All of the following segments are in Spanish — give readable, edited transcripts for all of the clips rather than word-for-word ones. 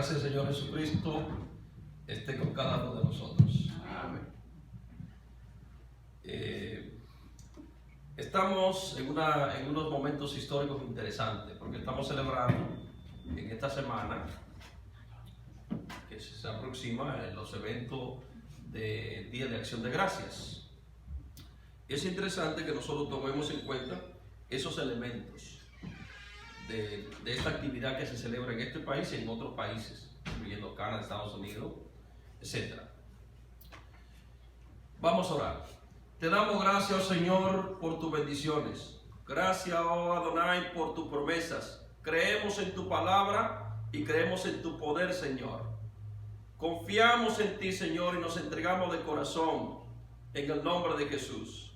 gracia del Señor Jesucristo esté con cada uno de nosotros. Amén. Estamos en unos momentos históricos interesantes, porque estamos celebrando en esta semana que se aproxima los eventos del Día de Acción de Gracias. Es interesante que nosotros tomemos en cuenta esos elementos de esta actividad que se celebra en este país y en otros países, incluyendo Canadá, Estados Unidos, etc. Vamos a orar. Te damos gracias, oh Señor, por tus bendiciones. Gracias, oh Adonai, por tus promesas. Creemos en tu palabra y creemos en tu poder, Señor. Confiamos en ti, Señor, y nos entregamos de corazón en el nombre de Jesús.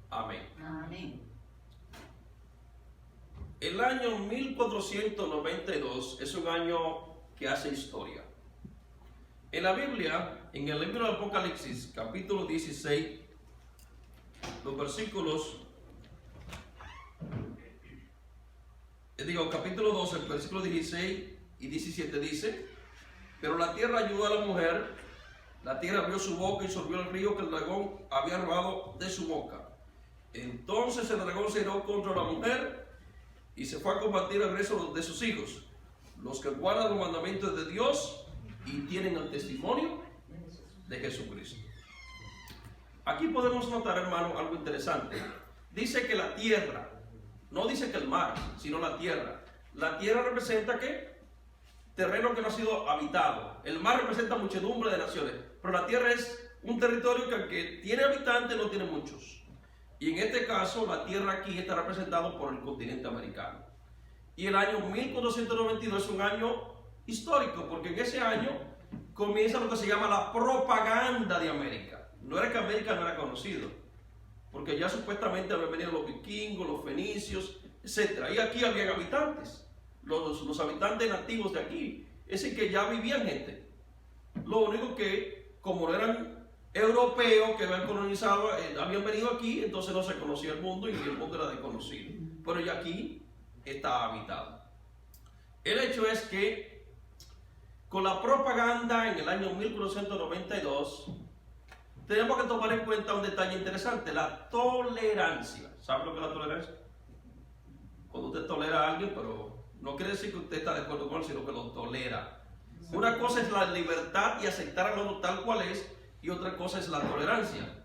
Amén. Amén. El año 1492 es un año que hace historia. En la Biblia, en el libro del Apocalipsis, capítulo 16, los versículos, capítulo 12, el versículo 16 y 17 dice: pero la tierra ayudó a la mujer, la tierra abrió su boca y sorbió el río que el dragón había robado de su boca. Entonces el dragón se iró contra la mujer y se fue a combatir al resto de sus hijos, los que guardan los mandamientos de Dios y tienen el testimonio de Jesucristo. Aquí podemos notar, hermano, algo interesante. Dice que la tierra, no dice que el mar, sino la tierra. La tierra representa ¿qué? Terreno que no ha sido habitado. El mar representa muchedumbre de naciones, pero la tierra es un territorio que aunque tiene habitantes, no tiene muchos. Y en este caso, la tierra aquí está representada por el continente americano. Y el año 1492 es un año histórico, porque en ese año comienza lo que se llama la propaganda de América. No era que América no era conocido, porque ya supuestamente habían venido los vikingos, los fenicios, etc. Y aquí habían habitantes, los habitantes nativos de aquí, es decir, que ya vivían gente. Lo único que, como no eran europeos que habían colonizado, habían venido aquí, entonces no se conocía el mundo y el mundo era desconocido. Pero ya aquí está habitado. El hecho es que con la propaganda en el año 1492 tenemos que tomar en cuenta un detalle interesante: la tolerancia. ¿Sabe lo que es la tolerancia? Cuando usted tolera a alguien, pero no quiere decir que usted está de acuerdo con él, sino que lo tolera. Una cosa es la libertad y aceptar al otro tal cual es, y otra cosa es la tolerancia.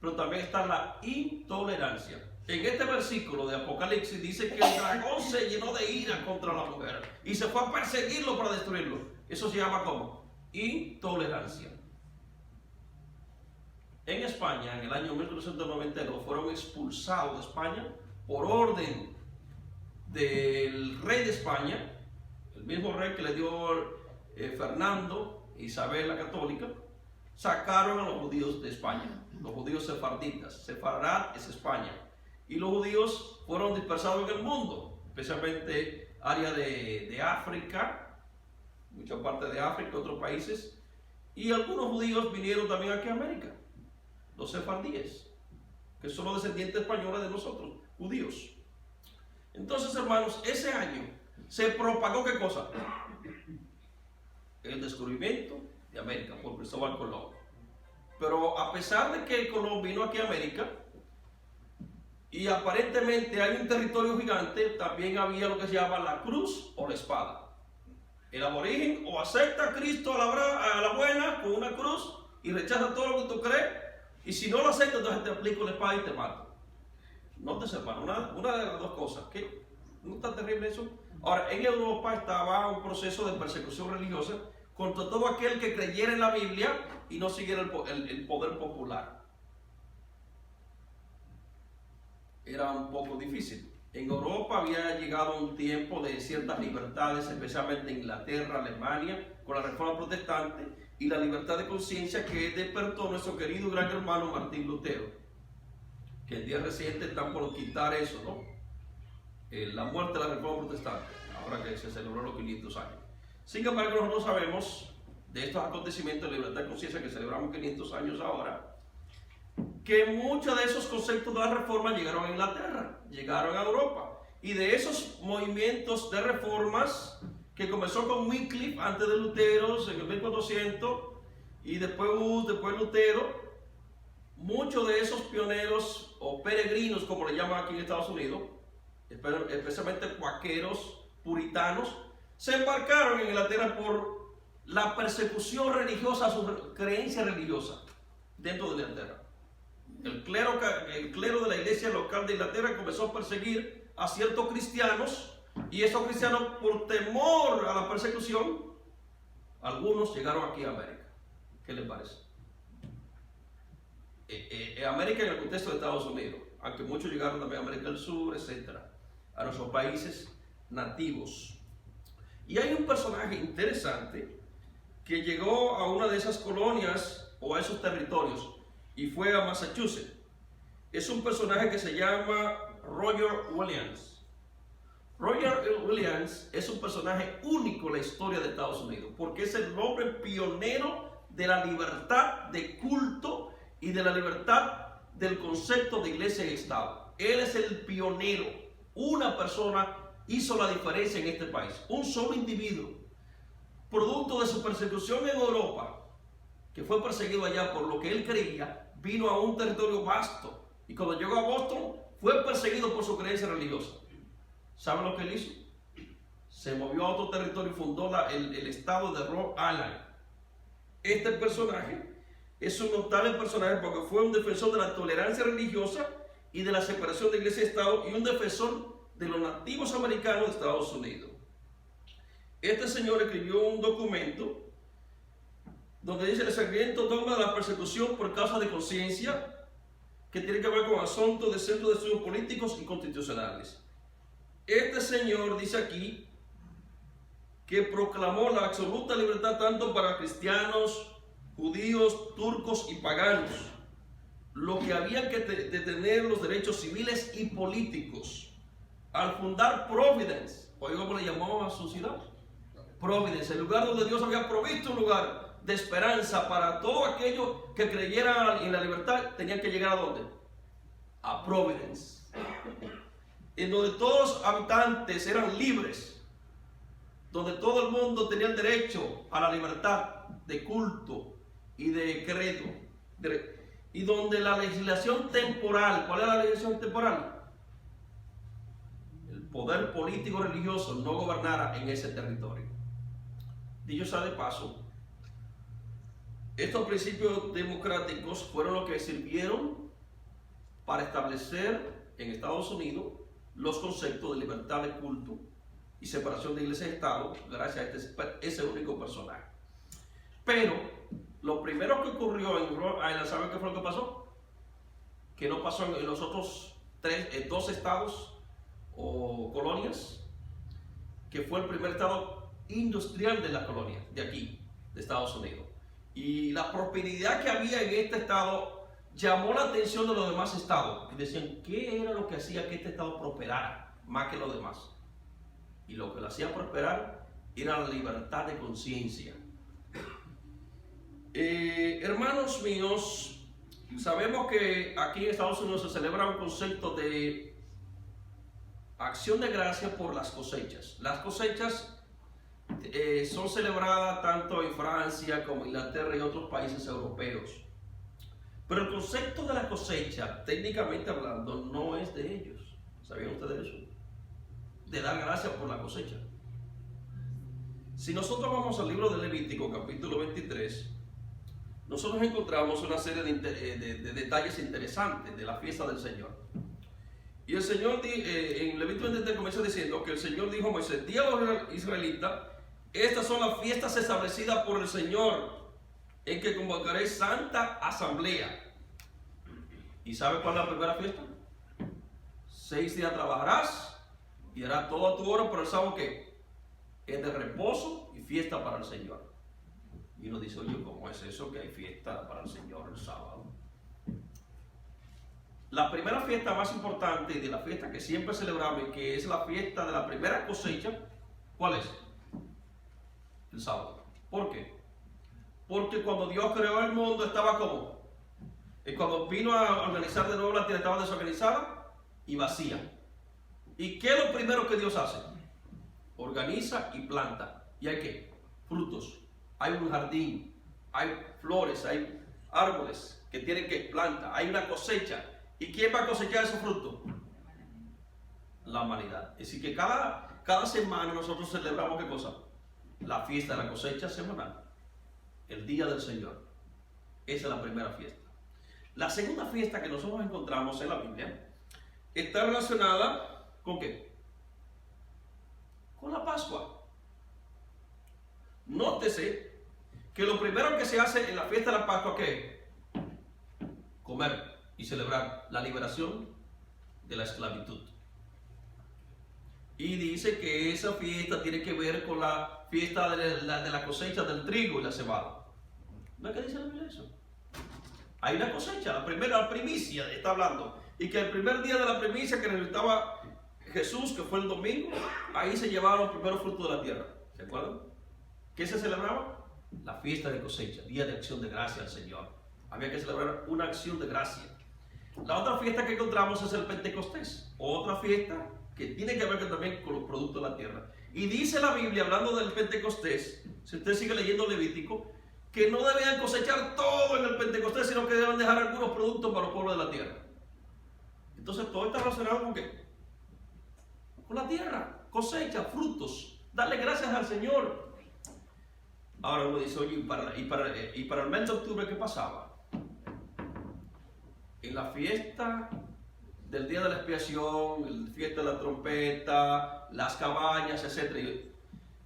Pero también está la intolerancia. En este versículo de Apocalipsis dice que el dragón se llenó de ira contra la mujer y se fue a perseguirlo para destruirlo. Eso se llama ¿cómo? Intolerancia. En España, en el año 1492, fueron expulsados de España por orden del rey de España, el mismo rey que le dio Fernando, Isabel la Católica. Sacaron a los judíos de España, los judíos sefarditas. Sefarad es España. Y los judíos fueron dispersados en el mundo, especialmente área de África, mucha parte de África, otros países. Y algunos judíos vinieron también aquí a América, los sefardíes, que son los descendientes españoles de nosotros, judíos. Entonces, hermanos, ese año se propagó ¿qué cosa? El descubrimiento de América por Cristóbal Colón. Pero a pesar de que Colón vino aquí a América y aparentemente hay un territorio gigante, también había lo que se llama la cruz o la espada. El aborigen o acepta a Cristo a la buena con una cruz y rechaza todo lo que tú crees, y si no lo aceptas, entonces te aplico la espada y te mato. Nótese, hermano, una de las dos cosas. ¿Qué? ¿No está terrible eso? Ahora, en Europa estaba un proceso de persecución religiosa contra todo aquel que creyera en la Biblia y no siguiera el poder popular. Era un poco difícil. En Europa había llegado un tiempo de ciertas libertades, especialmente en Inglaterra, Alemania, con la reforma protestante y la libertad de conciencia que despertó nuestro querido gran hermano Martín Lutero, que el día reciente están por quitar eso, ¿no? La muerte de la reforma protestante, ahora que se celebró los 500 años. Sin embargo, nosotros sabemos de estos acontecimientos de libertad de conciencia que celebramos 500 años ahora, que muchos de esos conceptos de la reforma llegaron a Inglaterra, llegaron a Europa, y de esos movimientos de reformas que comenzó con Wycliffe antes de Lutero en el 1400 y después Lutero. Muchos de esos pioneros o peregrinos, como le llaman aquí en Estados Unidos, especialmente cuáqueros, puritanos, se embarcaron en Inglaterra por la persecución religiosa, su creencia religiosa dentro de Inglaterra. El clero de la iglesia local de Inglaterra comenzó a perseguir a ciertos cristianos, y esos cristianos, por temor a la persecución, algunos llegaron aquí a América. ¿Qué les parece? América en el contexto de Estados Unidos, aunque muchos llegaron también a América del Sur, etcétera, a nuestros países nativos. Y hay un personaje interesante que llegó a una de esas colonias o a esos territorios y fue a Massachusetts. Es un personaje que se llama Roger Williams. Roger Williams es un personaje único en la historia de Estados Unidos porque es el hombre pionero de la libertad de culto y de la libertad del concepto de iglesia y Estado. Él es el pionero. Una persona hizo la diferencia en este país. Un solo individuo, producto de su persecución en Europa, que fue perseguido allá por lo que él creía, vino a un territorio vasto. Y cuando llegó a Boston, fue perseguido por su creencia religiosa. ¿Saben lo que él hizo? Se movió a otro territorio y fundó el estado de Rhode Island. Este personaje es un notable personaje porque fue un defensor de la tolerancia religiosa y de la separación de iglesia y Estado, y un defensor de los nativos americanos de Estados Unidos. Este señor escribió un documento donde dice: el sangriento dogma de la persecución por causa de conciencia, que tiene que ver con asuntos de centro de estudios políticos y constitucionales. Este señor dice aquí que proclamó la absoluta libertad tanto para cristianos, judíos, turcos y paganos, lo que había que detener los derechos civiles y políticos. Al fundar Providence, ¿oye cómo le llamó a su ciudad? Providence, el lugar donde Dios había provisto un lugar de esperanza para todo aquello que creyera en la libertad, tenían que llegar ¿a dónde? A Providence, en donde todos los habitantes eran libres, donde todo el mundo tenía el derecho a la libertad de culto y de credo, y donde la legislación temporal, ¿cuál era la legislación temporal? El poder político religioso no gobernara en ese territorio. Dicho sea de paso, estos principios democráticos fueron los que sirvieron para establecer en Estados Unidos los conceptos de libertad de culto y separación de iglesia y Estado, gracias a ese único personaje. Pero lo primero que ocurrió en Rhode Island, ¿saben qué fue lo que pasó? Que no pasó en los otros dos estados o colonias, que fue el primer estado industrial de la colonia, de aquí, de Estados Unidos. Y la prosperidad que había en este estado llamó la atención de los demás estados. Y decían, ¿qué era lo que hacía que este estado prosperara más que los demás? Y lo que lo hacía prosperar era la libertad de conciencia. Hermanos míos, sabemos que aquí en Estados Unidos se celebra un concepto de acción de gracia por las cosechas. Las cosechas son celebradas tanto en Francia como en Inglaterra y otros países europeos. Pero el concepto de la cosecha, técnicamente hablando, no es de ellos. ¿Sabían ustedes eso? De dar gracias por la cosecha. Si nosotros vamos al libro de Levítico, capítulo 23, nosotros encontramos una serie de detalles interesantes de la fiesta del Señor. Y el Señor, en Levítico 23 comienza diciendo que el Señor dijo a Moisés: di a los israelitas, estas son las fiestas establecidas por el Señor, en que convocaré santa asamblea. ¿Y sabe cuál es la primera fiesta? 6 días trabajarás y harás toda tu hora, pero el sábado ¿qué? Es de reposo y fiesta para el Señor. Y uno dice, oye, ¿cómo es eso que hay fiesta para el Señor el sábado? La primera fiesta más importante de la fiesta que siempre celebramos, y que es la fiesta de la primera cosecha, ¿cuál es? El sábado. ¿Por qué? Porque cuando Dios creó el mundo estaba como, y cuando vino a organizar de nuevo la tierra estaba desorganizada y vacía. ¿Y qué es lo primero que Dios hace? organiza y planta. ¿Y hay qué? Frutos. Hay un jardín, hay flores, hay árboles que tienen que plantar, hay una cosecha. ¿Y quién va a cosechar esos frutos? La humanidad. Es decir, que cada semana nosotros celebramos ¿qué cosa? La fiesta de la cosecha semanal. El día del Señor. Esa es la primera fiesta. La segunda fiesta que nosotros encontramos en la Biblia está relacionada ¿con qué? Con la Pascua. Nótese que lo primero que se hace en la fiesta de la Pascua ¿qué? Comer y celebrar la liberación de la esclavitud. Y dice que esa fiesta tiene que ver con la fiesta de la cosecha del trigo y la cebada. ¿No es que dice la Biblia eso? Hay una cosecha, la primicia está hablando. Y que el primer día de la primicia que necesitaba Jesús, que fue el domingo, ahí se llevaron los primeros frutos de la tierra. ¿Se acuerdan? ¿Qué se celebraba? La fiesta de cosecha, día de acción de gracia al Señor. Había que celebrar una acción de gracia. La otra fiesta que encontramos es el Pentecostés, otra fiesta que tiene que ver también con los productos de la tierra. Y dice la Biblia, hablando del Pentecostés, si usted sigue leyendo Levítico, que no deben cosechar todo en el Pentecostés, sino que deben dejar algunos productos para los pueblos de la tierra. Entonces todo está relacionado ¿con qué? Con la tierra, cosecha, frutos, darle gracias al Señor. Ahora uno dice, oye, ¿y para el mes de octubre qué pasaba? En la fiesta del día de la expiación, la fiesta de la trompeta, las cabañas, etc.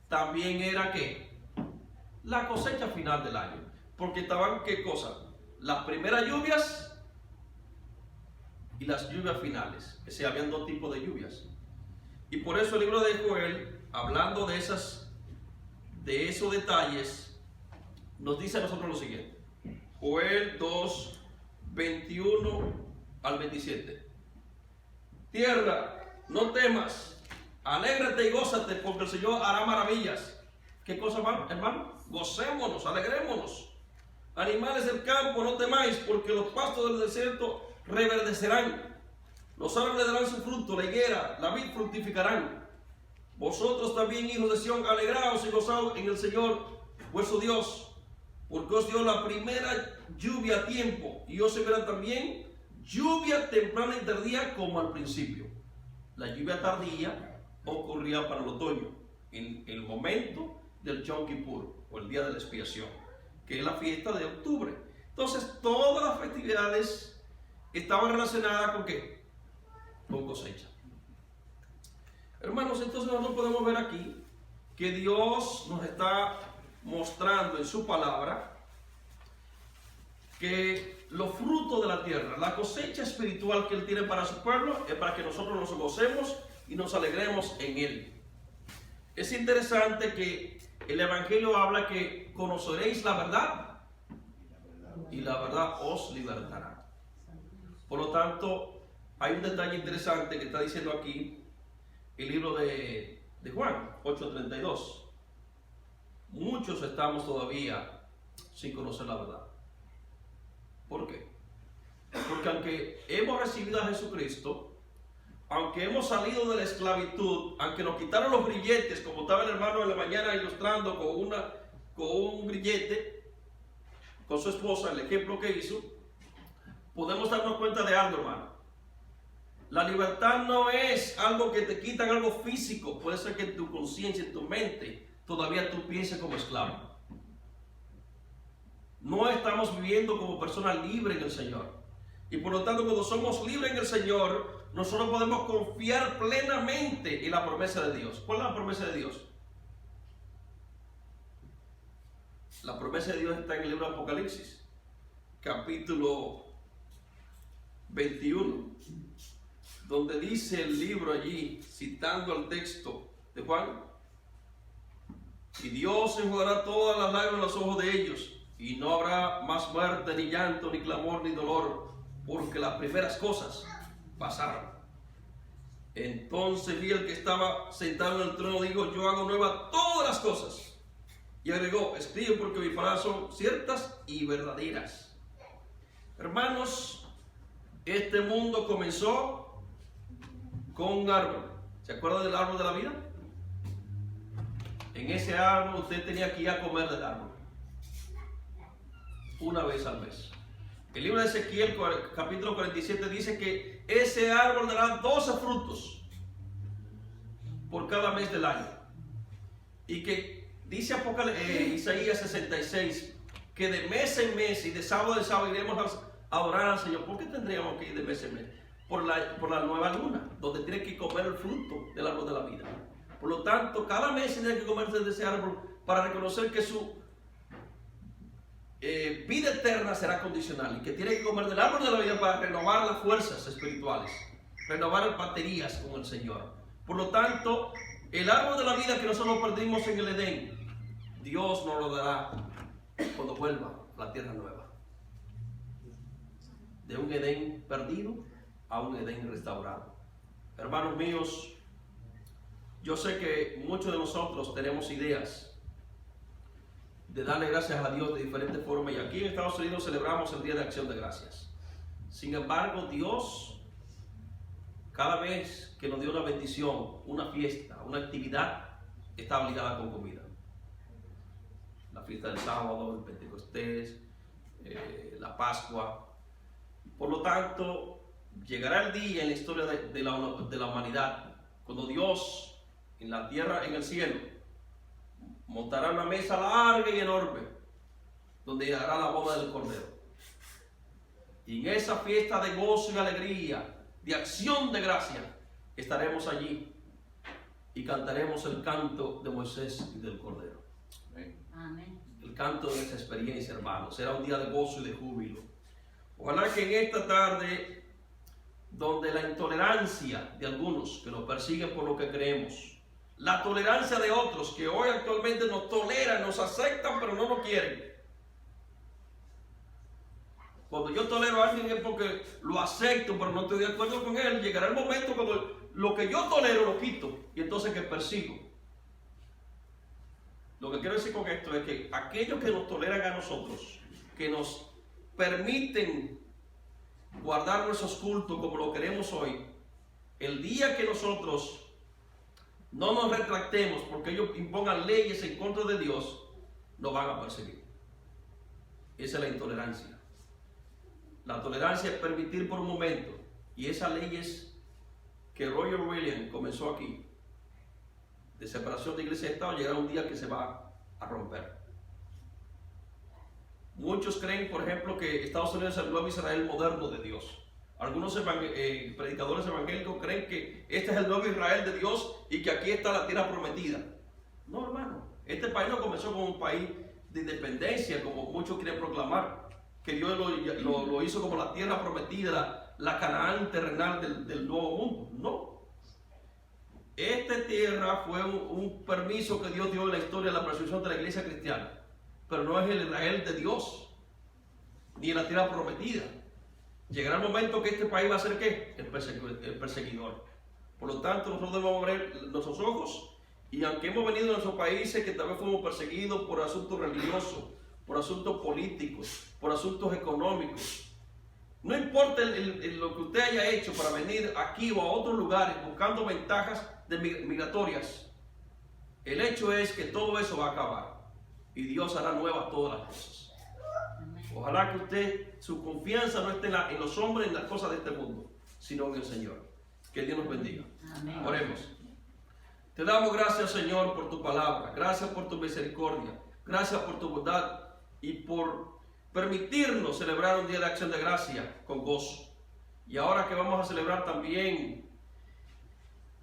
También era ¿qué? La cosecha final del año. Porque estaban ¿qué cosa? Las primeras lluvias y las lluvias finales. Que habían dos tipos de lluvias. Y por eso el libro de Joel, hablando de esos detalles, nos dice a nosotros lo siguiente. Joel 2, 21 al 27. Tierra, no temas, alégrate y gózate, porque el Señor hará maravillas. ¿Qué cosa, hermano? Gocémonos, alegrémonos. Animales del campo, no temáis, porque los pastos del desierto reverdecerán. Los árboles darán su fruto, la higuera, la vid fructificarán. Vosotros también, hijos de Sión, alegraos y gozaos en el Señor, vuestro Dios, porque os dio la primera lluvia a tiempo, y os enviará también lluvia temprana y tardía como al principio. La lluvia tardía ocurría para el otoño, en el momento del Yom Kippur, o el día de la expiación, que es la fiesta de octubre. Entonces, todas las festividades estaban relacionadas ¿con qué? Con cosecha. Hermanos, entonces nosotros podemos ver aquí que Dios nos está mostrando en su palabra que los frutos de la tierra, la cosecha espiritual que Él tiene para su pueblo, es para que nosotros nos gocemos y nos alegremos en Él. Es interesante que el Evangelio habla que conoceréis la verdad y la verdad os libertará. Por lo tanto, hay un detalle interesante que está diciendo aquí el libro de Juan 8:32. Muchos estamos todavía sin conocer la verdad. ¿Por qué? Porque aunque hemos recibido a Jesucristo, aunque hemos salido de la esclavitud, aunque nos quitaron los grilletes, como estaba el hermano en la mañana ilustrando con un grillete, con su esposa, el ejemplo que hizo, podemos darnos cuenta de algo, hermano. La libertad no es algo que te quitan, algo físico. Puede ser que en tu conciencia, en tu mente, todavía tú pienses como esclavo. No estamos viviendo como personas libres en el Señor. Y por lo tanto, cuando somos libres en el Señor, nosotros podemos confiar plenamente en la promesa de Dios. ¿Cuál es la promesa de Dios? La promesa de Dios está en el libro de Apocalipsis, capítulo 21, donde dice el libro allí, citando el texto de Juan: y Dios enjugará todas las lágrimas de los ojos de ellos, y no habrá más muerte, ni llanto, ni clamor, ni dolor, porque las primeras cosas pasaron. Entonces vi al que estaba sentado en el trono, digo: yo hago nuevas todas las cosas. Y agregó: escribe, porque mis palabras son ciertas y verdaderas. Hermanos, este mundo comenzó con un árbol. ¿Se acuerdan del árbol de la vida? En ese árbol usted tenía que ir a comer del árbol. Una vez al mes. El libro de Ezequiel, capítulo 47, dice que ese árbol dará 12 frutos por cada mes del año. Y que dice Isaías 66, que de mes en mes y de sábado en sábado iremos a adorar al Señor. ¿Por qué tendríamos que ir de mes en mes? Por la nueva luna, donde tiene que comer el fruto del árbol de la vida. Por lo tanto, cada mes tiene que comerse de ese árbol para reconocer que su vida eterna será condicional y que tiene que comer del árbol de la vida para renovar las fuerzas espirituales, renovar baterías con el Señor. Por lo tanto, el árbol de la vida que nosotros perdimos en el Edén, Dios nos lo dará cuando vuelva a la tierra nueva. De un Edén perdido a un Edén restaurado. Hermanos míos, yo sé que muchos de nosotros tenemos ideas de darle gracias a Dios de diferentes formas, y aquí en Estados Unidos celebramos el Día de Acción de Gracias. Sin embargo, Dios, cada vez que nos dio una bendición, una fiesta, una actividad, está obligada con comida. La fiesta del sábado, el Pentecostés, la Pascua. Por lo tanto, llegará el día en la historia de la humanidad cuando Dios en la tierra, en el cielo, montará una mesa larga y enorme donde hará la boda del Cordero. Y en esa fiesta de gozo y alegría, de acción de gracia, estaremos allí y cantaremos el canto de Moisés y del Cordero. Amén. El canto de esa experiencia, hermanos. Será un día de gozo y de júbilo. Ojalá que en esta tarde, donde la intolerancia de algunos que nos persiguen por lo que creemos, la tolerancia de otros que hoy actualmente nos toleran, nos aceptan, pero no nos quieren. Cuando yo tolero a alguien es porque lo acepto, pero no estoy de acuerdo con él. Llegará el momento cuando lo que yo tolero lo quito y entonces que persigo. Lo que quiero decir con esto es que aquellos que nos toleran a nosotros, que nos permiten guardar nuestros cultos como lo queremos hoy, el día que nosotros no nos retractemos porque ellos impongan leyes en contra de Dios, nos van a perseguir. Esa es la intolerancia. La tolerancia es permitir por un momento, y esas leyes que Roger Williams comenzó aquí, de separación de iglesia y Estado, llegará un día que se va a romper. Muchos creen, por ejemplo, que Estados Unidos es el nuevo Israel moderno de Dios. Algunos predicadores evangélicos creen que este es el nuevo Israel de Dios y que aquí está la tierra prometida. No, hermano. Este país no comenzó como un país de independencia, como muchos quieren proclamar, que Dios lo hizo como la tierra prometida, la Canaán terrenal del nuevo mundo. No. Esta tierra fue un permiso que Dios dio en la historia de la persecución de la iglesia cristiana, pero no es el Israel de Dios, ni la tierra prometida. Llegará el momento que este país va a ser ¿qué? El perseguidor. Por lo tanto, nosotros debemos abrir nuestros ojos, y aunque hemos venido a nuestros países que tal vez fuimos perseguidos por asuntos religiosos, por asuntos políticos, por asuntos económicos, no importa lo que usted haya hecho para venir aquí o a otros lugares buscando ventajas migratorias, el hecho es que todo eso va a acabar y Dios hará nuevas todas las cosas. Ojalá que usted, su confianza no esté en los hombres, en las cosas de este mundo, sino en el Señor. Que Dios nos bendiga. Amén. Oremos. Te damos gracias, Señor, por tu palabra. Gracias por tu misericordia. Gracias por tu bondad y por permitirnos celebrar un día de acción de gracia con gozo. Y ahora que vamos a celebrar también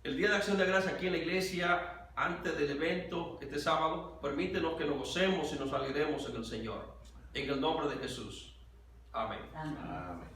el día de acción de gracia aquí en la iglesia, antes del evento, este sábado, permítenos que nos gocemos y nos alegremos en el Señor. En el nombre de Jesús. Amén. Amén. Amén.